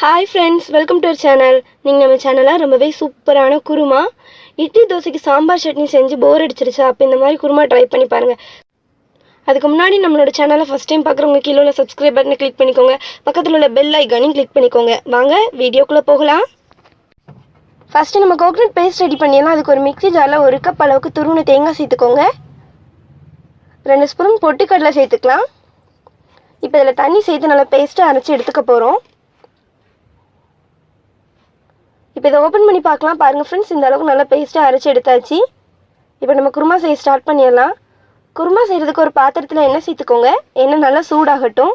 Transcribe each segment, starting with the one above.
Hi friends, welcome to our channel. நீங்கள் நம்ம சேனலை ரொம்பவே சூப்பரான குருமா இட்லி தோசைக்கு சாம்பார் சட்னி செஞ்சு போர் அடிச்சிருச்சா அப்போ இந்த மாதிரி குருமா ட்ரை பண்ணி பாருங்கள். அதுக்கு முன்னாடி நம்மளோட சேனலை ஃபஸ்ட் டைம் பார்க்குறவங்க கீழே உள்ள சப்ஸ்கிரைப் பட்டனை கிளிக் பண்ணிக்கோங்க. பக்கத்தில் உள்ள பெல் ஐக்கானையும் கிளிக் பண்ணிக்கோங்க. வாங்க வீடியோக்குள்ளே போகலாம். ஃபஸ்ட்டு நம்ம கோகனட் பேஸ்ட் ரெடி பண்ணிடலாம். அதுக்கு ஒரு மிக்ஸி ஜாரில் 1 கப் அளவுக்கு துருவின தேங்காய் சேர்த்துக்கோங்க. 2 ஸ்பூன் பொட்டுக்கடலை சேர்த்துக்கலாம். இப்போ இதில் தண்ணி சேர்த்து நல்லா பேஸ்ட்டு அரைச்சி எடுத்துக்க போகிறோம். இப்போ இதை ஓப்பன் பண்ணி பார்க்கலாம். பாருங்கள் ஃப்ரெண்ட்ஸ், இந்த அளவுக்கு நல்லா பேஸ்ட்டாக அரைச்சி எடுத்தாச்சு. இப்போ நம்ம குருமா செய்ய ஸ்டார்ட் பண்ணிடலாம். குருமா செய்கிறதுக்கு ஒரு பாத்திரத்தில் எண்ணெய் சேர்த்துக்கோங்க. எண்ணெய் நல்லா சூடாகட்டும்.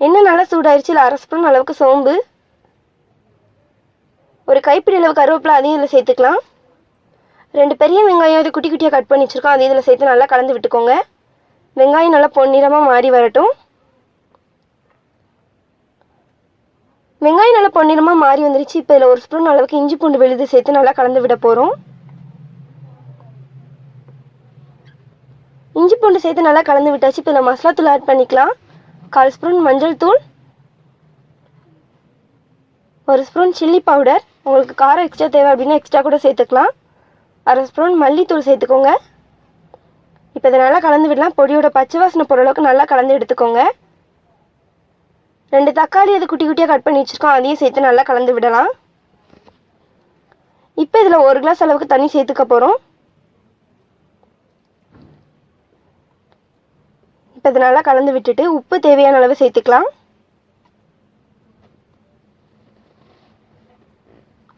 எண்ணெய் நல்லா சூடாயிருச்சு. இல்லை 1/2 ஸ்பூன் அளவுக்கு சோம்பு, ஒரு கைப்பிடி அளவு கருவேப்பிலை அதையும் இதில் சேர்த்துக்கலாம். 2 பெரிய வெங்காயம் இது குட்டி குட்டியாக கட் பண்ணி வச்சுருக்கோம். அதையும் இதில் சேர்த்து நல்லா கலந்து விட்டுக்கோங்க. வெங்காயம் நல்லா பொன்னிறமாக மாறி வரட்டும். வெங்காயம் நல்லா பொன்னிறமாக மாறி வந்துருச்சு. இப்போ இதில் 1 ஸ்பூன் அளவுக்கு இஞ்சி பூண்டு விழுது சேர்த்து நல்லா கலந்து விட போகிறோம். இஞ்சி பூண்டு சேர்த்து நல்லா கலந்து விட்டாச்சு. இப்போ இதில் மசாலா தூள் ஆட் பண்ணிக்கலாம். 1/4 ஸ்பூன் மஞ்சள் தூள், 1 ஸ்பூன் சில்லி பவுடர், உங்களுக்கு காரம் எக்ஸ்ட்ரா தேவை அப்படின்னா எக்ஸ்ட்ரா கூட சேர்த்துக்கலாம். 1/2 ஸ்பூன் மல்லித்தூள் சேர்த்துக்கோங்க. இப்போ இதை நல்லா கலந்து விடலாம். பொடியோட பச்சை வாசனை போகிற அளவுக்கு நல்லா கலந்து எடுத்துக்கோங்க. 2 தக்காளி அது குட்டி குட்டியாக கட் பண்ணி வச்சுருக்கோம். அதையும் சேர்த்து நல்லா கலந்து விடலாம். இப்போ இதில் 1 கிளாஸ் அளவுக்கு தண்ணி சேர்த்துக்க போகிறோம். இப்போ இதை நல்லா கலந்து விட்டுட்டு உப்பு தேவையான அளவு சேர்த்துக்கலாம்.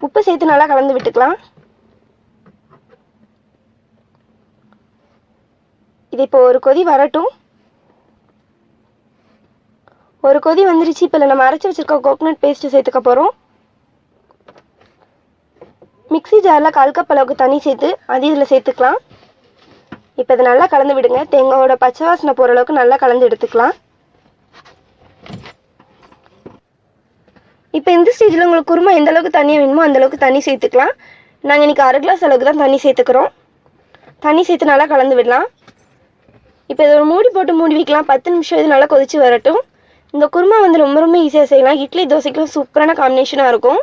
உப்பு சேர்த்து நல்லா கலந்து விட்டுக்கலாம். இது இப்போ ஒரு கொதி வரட்டும். ஒரு கொதி வந்துருச்சு. இப்போ நம்ம அரைச்சி வச்சுருக்க கோகனட் பேஸ்ட்டு சேர்த்துக்க போகிறோம். மிக்ஸி ஜாரில் 1/4 கப் அளவுக்கு தண்ணி சேர்த்து அது இதில் சேர்த்துக்கலாம். இப்போ இதை நல்லா கலந்து விடுங்க. தேங்காயோட பச்சை வாசனை போகிற அளவுக்கு நல்லா கலந்து எடுத்துக்கலாம். இப்போ இந்த ஸ்டேஜில் உங்களுக்கு குருமா எந்த அளவுக்கு தண்ணி வேணுமோ அந்தளவுக்கு தண்ணி சேர்த்துக்கலாம். நாங்கள் இன்றைக்கி 1/2 கிளாஸ் அளவுக்கு தான் தண்ணி சேர்த்துக்கிறோம். தண்ணி சேர்த்து நல்லா கலந்து விடலாம். இப்போ இதை ஒரு மூடி போட்டு மூடி வைக்கலாம். 10 நிமிஷம் இது நல்லா கொதித்து வரட்டும். இந்த குருமா வந்து ரொம்ப ஈஸியாக செய்யலாம். இட்லி தோசைக்கெலாம் சூப்பரான காம்பினேஷனாக இருக்கும்.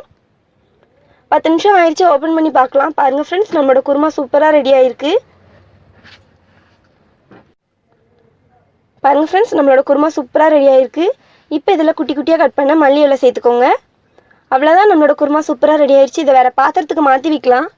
10 நிமிஷம் ஆயிடுச்சு. ஓப்பன் பண்ணி பார்க்கலாம். பாருங்கள் ஃப்ரெண்ட்ஸ், நம்மளோட குருமா சூப்பராக ரெடி ஆகிருக்கு. பாருங்கள் ஃப்ரெண்ட்ஸ், நம்மளோட குருமா சூப்பராக ரெடி ஆகிருக்கு. இப்போ இதில் குட்டி குட்டியாக கட் பண்ண மல்லி இலை சேர்த்துக்கோங்க. அவ்வளோதான், நம்மளோட குருமா சூப்பராக ரெடி ஆயிடுச்சு. இதை வேறு பாத்திரத்துக்கு மாற்றி வைக்கலாம்.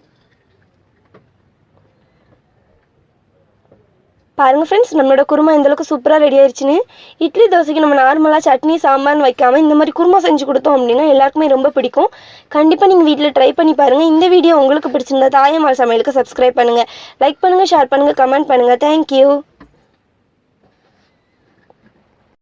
பாருங்கள் ஃப்ரெண்ட்ஸ், நம்மளோட குருமா எந்தளவுக்கு சூப்பராக ரெடி ஆயிடுச்சுன்னு. இட்லி தோசைக்கு நம்ம நார்மலாக சட்னி சாம்பார்னு வைக்காமல் இந்த மாதிரி குருமா செஞ்சு கொடுத்தோம் அப்படின்னா எல்லாருக்குமே ரொம்ப பிடிக்கும். கண்டிப்பாக நீங்கள் வீட்டில் ட்ரை பண்ணி பாருங்கள். இந்த வீடியோ உங்களுக்கு பிடிச்சிருந்தா தாயம்மாள் சமையலுக்கு சப்ஸ்கிரைப் பண்ணுங்கள், லைக் பண்ணுங்கள், ஷேர் பண்ணுங்கள், கமெண்ட் பண்ணுங்கள். தேங்க்யூ.